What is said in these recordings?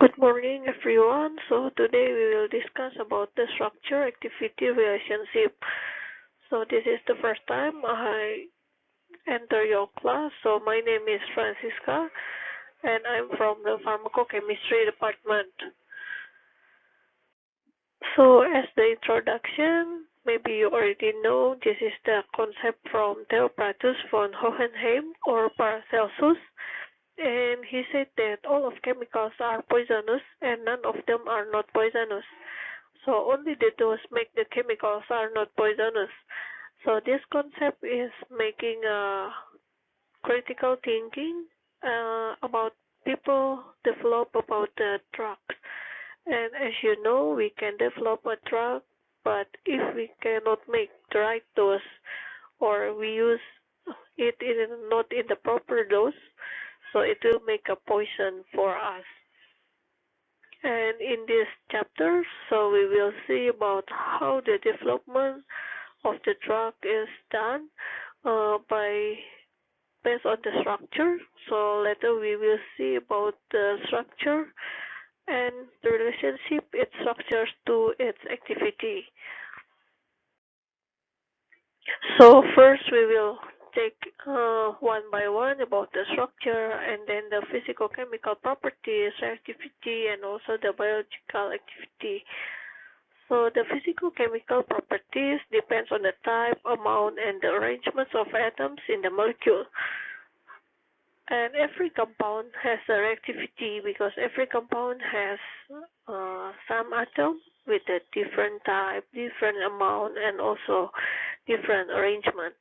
Good morning, everyone. So today we will discuss about the structure-activity relationship. So this is the first time I enter your class. So my name is Francisca, and I'm from the pharmacochemistry department. So as the introduction, maybe you already know this is the concept from Theophilus von Hohenheim or Paracelsus. And he said that all of chemicals are poisonous and none of them are not poisonous. So only the dose make the chemicals are not poisonous. So this concept is making critical thinking about people develop about the drugs. And as you know, we can develop a drug, but if we cannot make the right dose or we use it not in the proper dose, so it will make a poison for us. And in this chapter, so we will see about how the development of the drug is done by based on the structure. So later we will see about the structure and the relationship it structures to its activity. So first we will take one by one about the structure and then the physical-chemical properties, reactivity, and also the biological activity. So the physical-chemical properties depends on the type, amount, and the arrangements of atoms in the molecule. And every compound has a reactivity because every compound has some atom with a different type, different amount, and also different arrangement.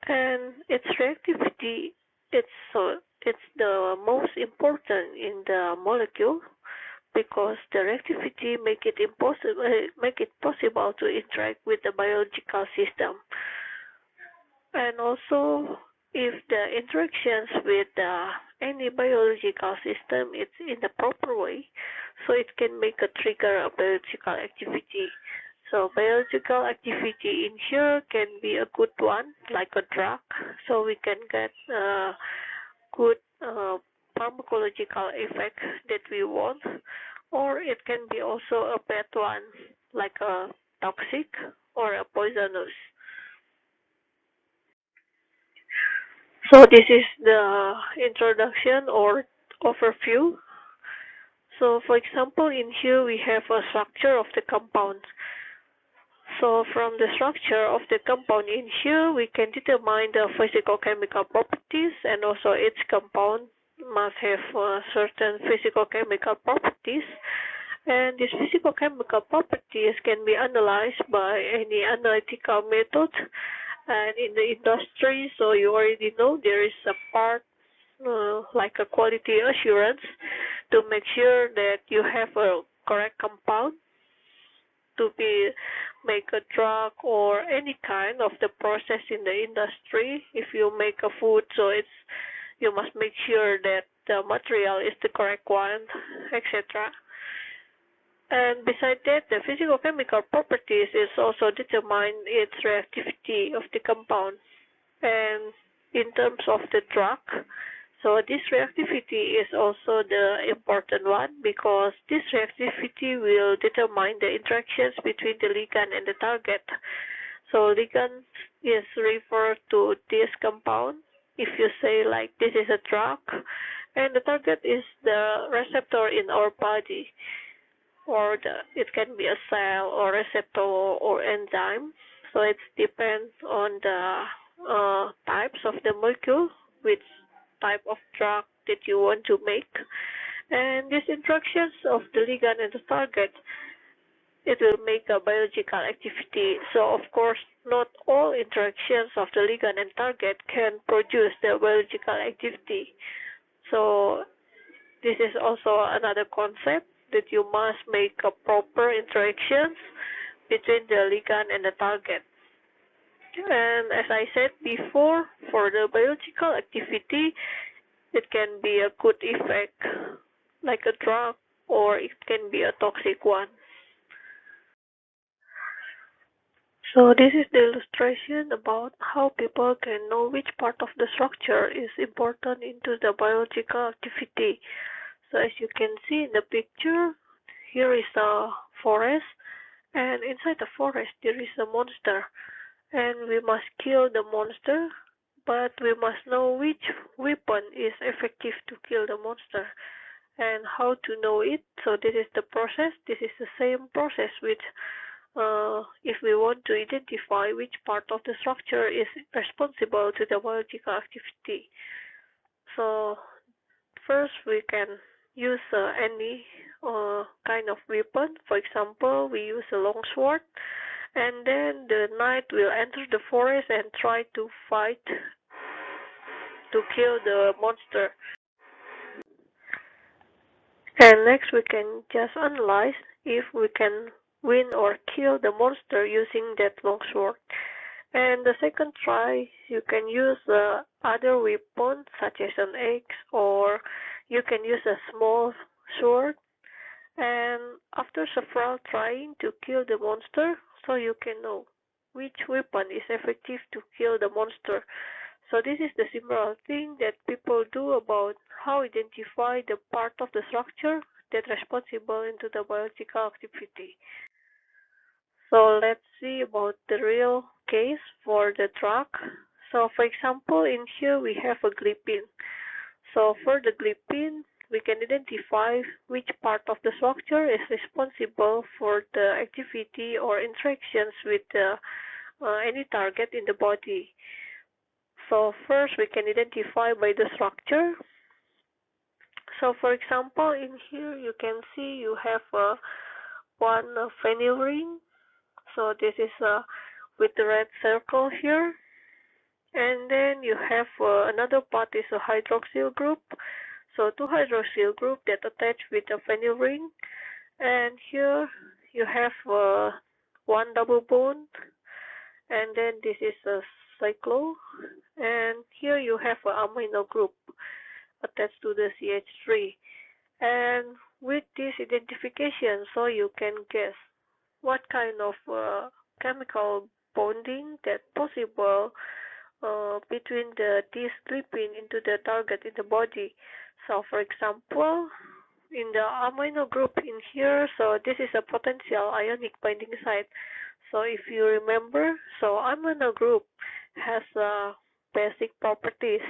And its reactivity, it's the most important in the molecule because the reactivity make it possible to interact with the biological system. And also, if the interactions with any biological system is in the proper way, so it can make a trigger of biological activity. So biological activity in here can be a good one, like a drug, so we can get a good pharmacological effect that we want, or it can be also a bad one, like a toxic or a poisonous. So this is the introduction or overview. So for example, in here we have a structure of the compound. So from the structure of the compound in here, we can determine the physical-chemical properties, and also each compound must have certain physical-chemical properties. And these physical-chemical properties can be analyzed by any analytical method. And in the industry, so you already know there is a part like a quality assurance to make sure that you have a correct compound to be make a drug or any kind of the process in the industry. If you make a food, so it's you must make sure that the material is the correct one, etc. And beside that, the physical-chemical properties is also determine its reactivity of the compound. And in terms of the drug, so this reactivity is also the important one because this reactivity will determine the interactions between the ligand and the target. So ligand is referred to this compound. If you say like this is a drug, and the target is the receptor in our body, or it can be a cell or receptor or enzyme. So it depends on the types of the molecule, which type of drug that you want to make. And these interactions of the ligand and the target, it will make a biological activity. So of course, not all interactions of the ligand and target can produce the biological activity. So this is also another concept that you must make a proper interactions between the ligand and the target. And as I said before, for the biological activity, it can be a good effect, like a drug, or it can be a toxic one. So this is the illustration about how people can know which part of the structure is important into the biological activity. So as you can see in the picture, here is a forest, and inside the forest there is a monster, and we must kill the monster, but we must know which weapon is effective to kill the monster and how to know it. So this is the process. This is the same process with if we want to identify which part of the structure is responsible to the biological activity. So first we can use any kind of weapon. For example, we use a long sword, and then the knight will enter the forest and try to fight to kill the monster. And next we can just analyze if we can win or kill the monster using that long sword. And the second try, you can use other weapon such as an axe, or you can use a small sword. And after several trying to kill the monster, so you can know which weapon is effective to kill the monster. So this is the simple thing that people do about how identify the part of the structure that responsible into the biological activity. So let's see about the real case for the drug. So for example, in here we have a glipin. So for the glipin, we can identify which part of the structure is responsible for the activity or interactions with any target in the body. So first we can identify by the structure. So for example, in here you can see you have one phenyl ring. So this is with the red circle here. And then you have another part is a hydroxyl group. So two hydroxyl group that attach with a phenyl ring. And here you have one double bond. And then this is a cyclo. And here you have an amino group attached to the CH3. And with this identification, so you can guess what kind of chemical bonding that possible between this glipin into the target in the body. So for example, in the amino group in here, so this is a potential ionic binding site. So if you remember, so amino group has basic properties.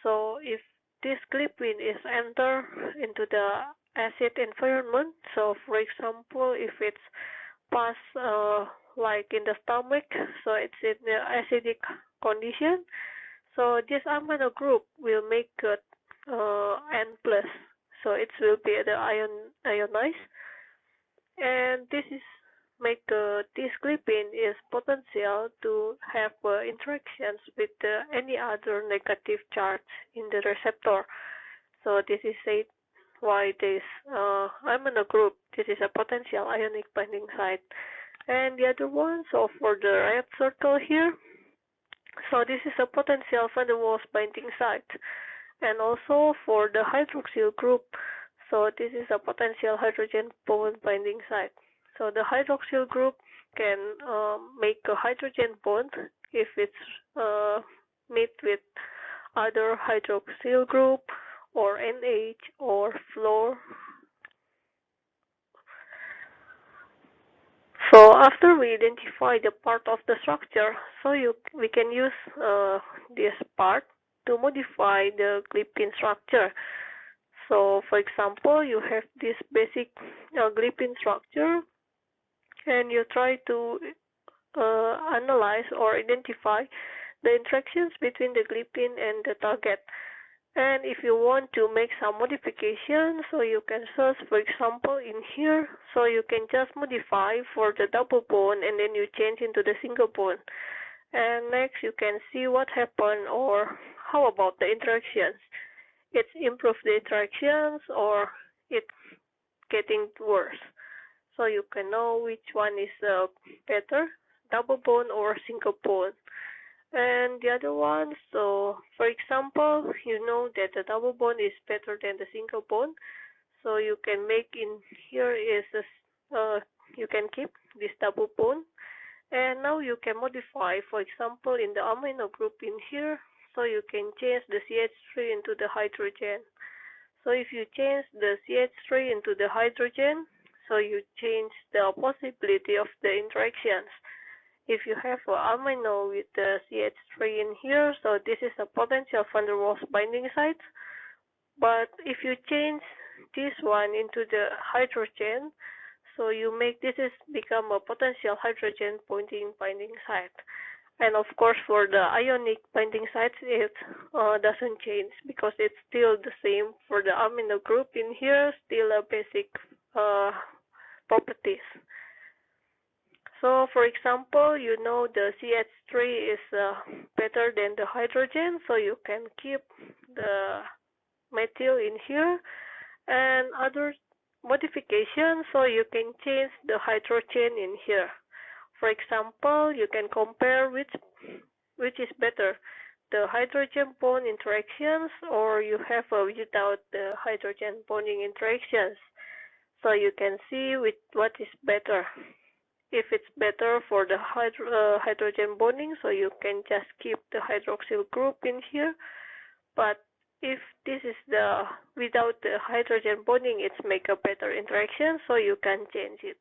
So if this glipin is enter into the acid environment, so for example, if it's pass like in the stomach, so it's in the acidic condition, so this amino group will make it N plus, so it will be the ionized, and this is make this glipin is potential to have interactions with any other negative charge in the receptor. So this is said why this amino group, this is a potential ionic binding site. And the other one, so for the red circle here, so this is a potential van der Waals binding site. And also for the hydroxyl group, so this is a potential hydrogen bond binding site. So the hydroxyl group can make a hydrogen bond if it's meet with other hydroxyl group or NH or fluor. So after we identify the part of the structure, so we can use this part to modify the glipin structure. So for example, you have this basic glipin structure, and you try to analyze or identify the interactions between the glipin and the target. And if you want to make some modification, so you can search, for example, in here, so you can just modify for the double bond and then you change into the single bond. And next you can see what happened or how about the interactions. It's improved the interactions or it's getting worse. So you can know which one is better, double bond or single bond. And the other one, so for example, you know that the double bond is better than the single bond, so you can make in here is you can keep this double bond, and now you can modify, for example, in the amino group in here, so you can change the CH3 into the hydrogen. So if you change the CH3 into the hydrogen, so you change the possibility of the interactions. If you have an amino with the CH3 in here, so this is a potential van der Waals binding site. But if you change this one into the hydrogen, so you make this is become a potential hydrogen pointing binding site. And of course, for the ionic binding sites, it doesn't change because it's still the same for the amino group in here, still a basic properties. So, for example, you know the CH3 is better than the hydrogen, so you can keep the methyl in here, and other modifications, so you can change the hydrogen in here. For example, you can compare which is better, the hydrogen bond interactions or you have without the hydrogen bonding interactions. So you can see what is better. If it's better for the hydrogen bonding, so you can just keep the hydroxyl group in here. But if this is the without the hydrogen bonding, it's make a better interaction, so you can change it.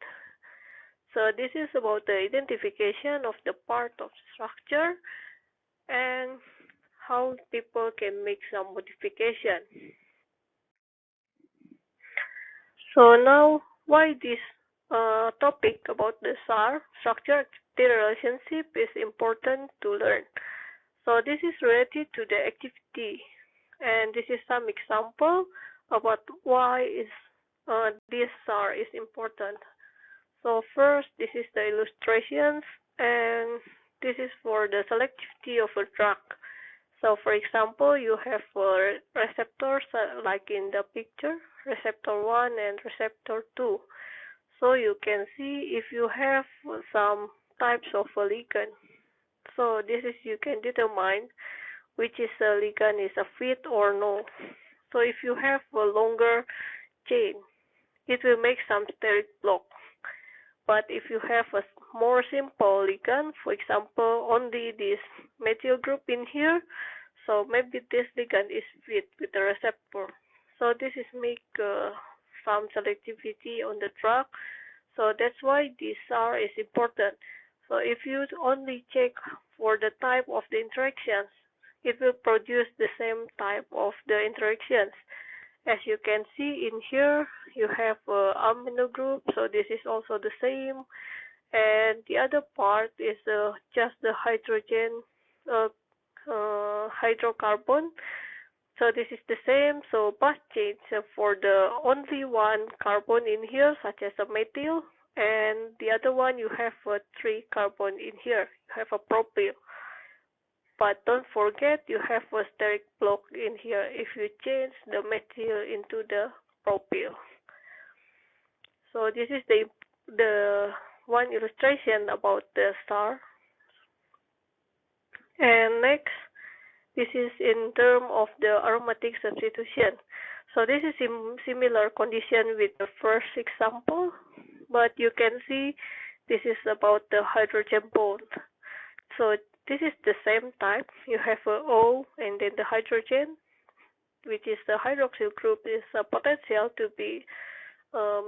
So this is about the identification of the part of structure and how people can make some modification. So now, why this topic about the SAR, structure-activity relationship, is important to learn. So this is related to the activity, and this is some example about why is this SAR is important. So first, this is the illustrations, and this is for the selectivity of a drug. So for example, you have receptors like in the picture, receptor 1 and receptor 2. So you can see if you have some types of a ligand. So this is you can determine which is a ligand is a fit or no. So if you have a longer chain, it will make some steric block. But if you have a more simple ligand, for example, only this methyl group in here, so maybe this ligand is fit with the receptor. So this is make some selectivity on the drug. So that's why this SAR is important. So if you only check for the type of the interactions, it will produce the same type of the interactions. As you can see in here, you have amino group, so this is also the same. And the other part is just the hydrogen hydrocarbon. So this is the same. So bus change for the only one carbon in here, such as a methyl, and the other one you have 3 carbon in here. You have a propyl. But don't forget you have a steric block in here if you change the methyl into the propyl. So this is the one illustration about the SAR. And next, this is in terms of the aromatic substitution. So this is similar condition with the first example, but you can see this is about the hydrogen bond. So this is the same type. You have a O and then the hydrogen, which is the hydroxyl group, is a potential to be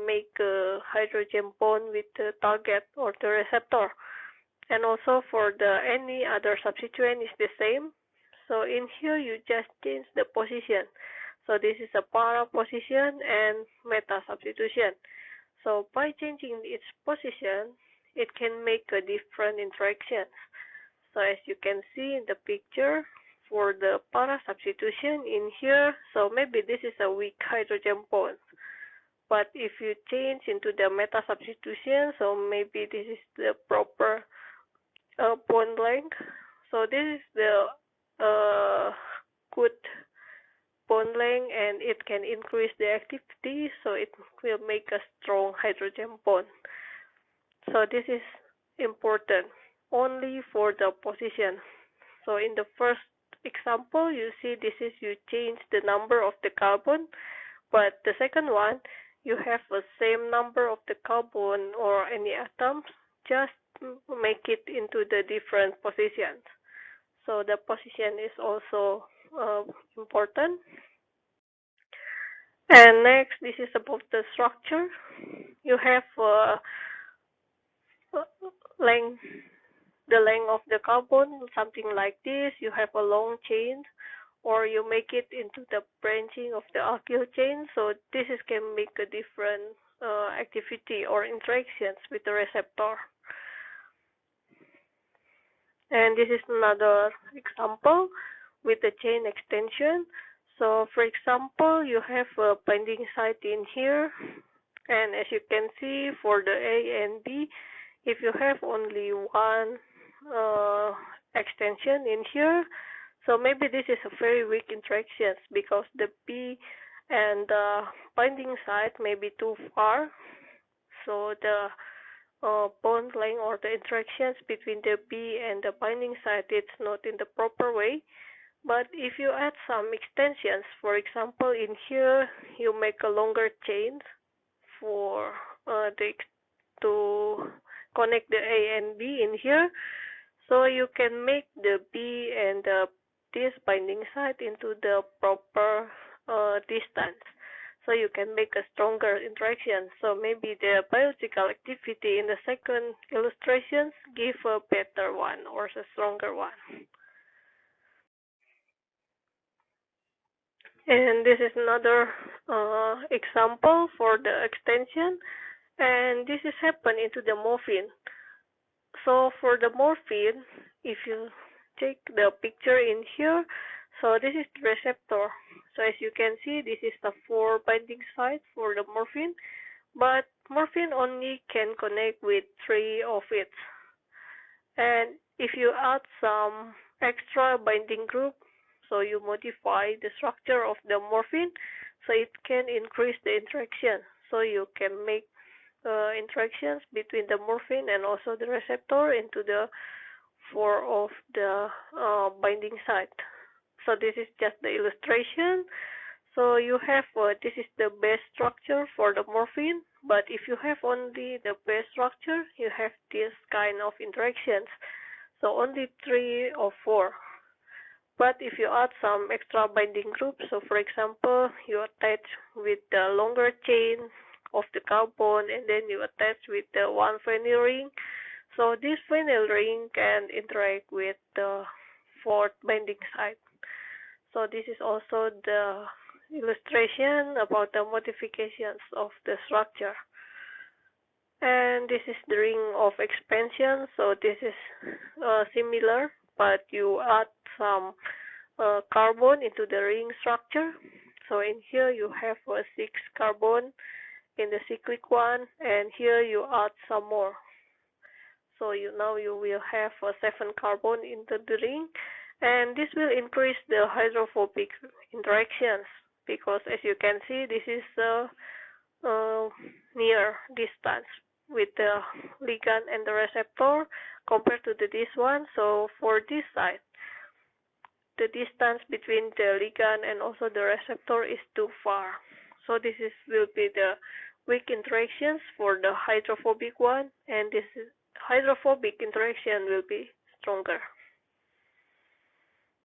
make a hydrogen bond with the target or the receptor. And also for the any other substituent is the same. So in here you just change the position. So this is a para position and meta substitution. So by changing its position, it can make a different interactions. So as you can see in the picture, for the para substitution in here, so maybe this is a weak hydrogen bond. But if you change into the meta substitution, so maybe this is the proper bond length. So this is the good bond length, and it can increase the activity, so it will make a strong hydrogen bond. So this is important only for the position. So in the first example, you see this is you change the number of the carbon, but the second one, you have the same number of the carbon or any atoms, just make it into the different positions. So the position is also important. And next, this is about the structure. You have length, the length of the carbon, something like this. You have a long chain, or you make it into the branching of the alkyl chain. So this is can make a different activity or interactions with the receptor. And this is another example with the chain extension. So for example, you have a binding site in here, and as you can see for the A and B, if you have only one uh, extension in here, so maybe this is a very weak interactions because the B and the binding site may be too far, so the bond length or the interactions between the B and the binding site it's not in the proper way. But if you add some extensions, for example, in here you make a longer chain for the to connect the A and B in here, so you can make the B and this binding site into the proper distance. So you can make a stronger interaction. So maybe the biological activity in the second illustrations give a better one or a stronger one. And this is another example for the extension. And this is happen into the morphine. So for the morphine, if you take the picture in here, so this is the receptor. So as you can see, this is the four binding sites for the morphine, but morphine only can connect with three of it. And if you add some extra binding group, so you modify the structure of the morphine, so it can increase the interaction. So you can make interactions between the morphine and also the receptor into the four of the binding site. So this is just the illustration. So you have this is the base structure for the morphine, but if you have only the base structure, you have this kind of interactions. So only three or four. But if you add some extra binding groups, so for example, you attach with the longer chain of the carbon and then you attach with the one vinyl ring, so this vinyl ring can interact with the fourth binding site. So this is also the illustration about the modifications of the structure. And this is the ring of expansion. So this is similar, but you add some carbon into the ring structure. So in here you have a 6 carbon in the cyclic one, and here you add some more. So now you will have a 7 carbon into the ring, and this will increase the hydrophobic interactions because as you can see this is uh, near distance with the ligand and the receptor compared to this one. So for this side, the distance between the ligand and also the receptor is too far. So this is will be the weak interactions for the hydrophobic one, and this hydrophobic interaction will be stronger.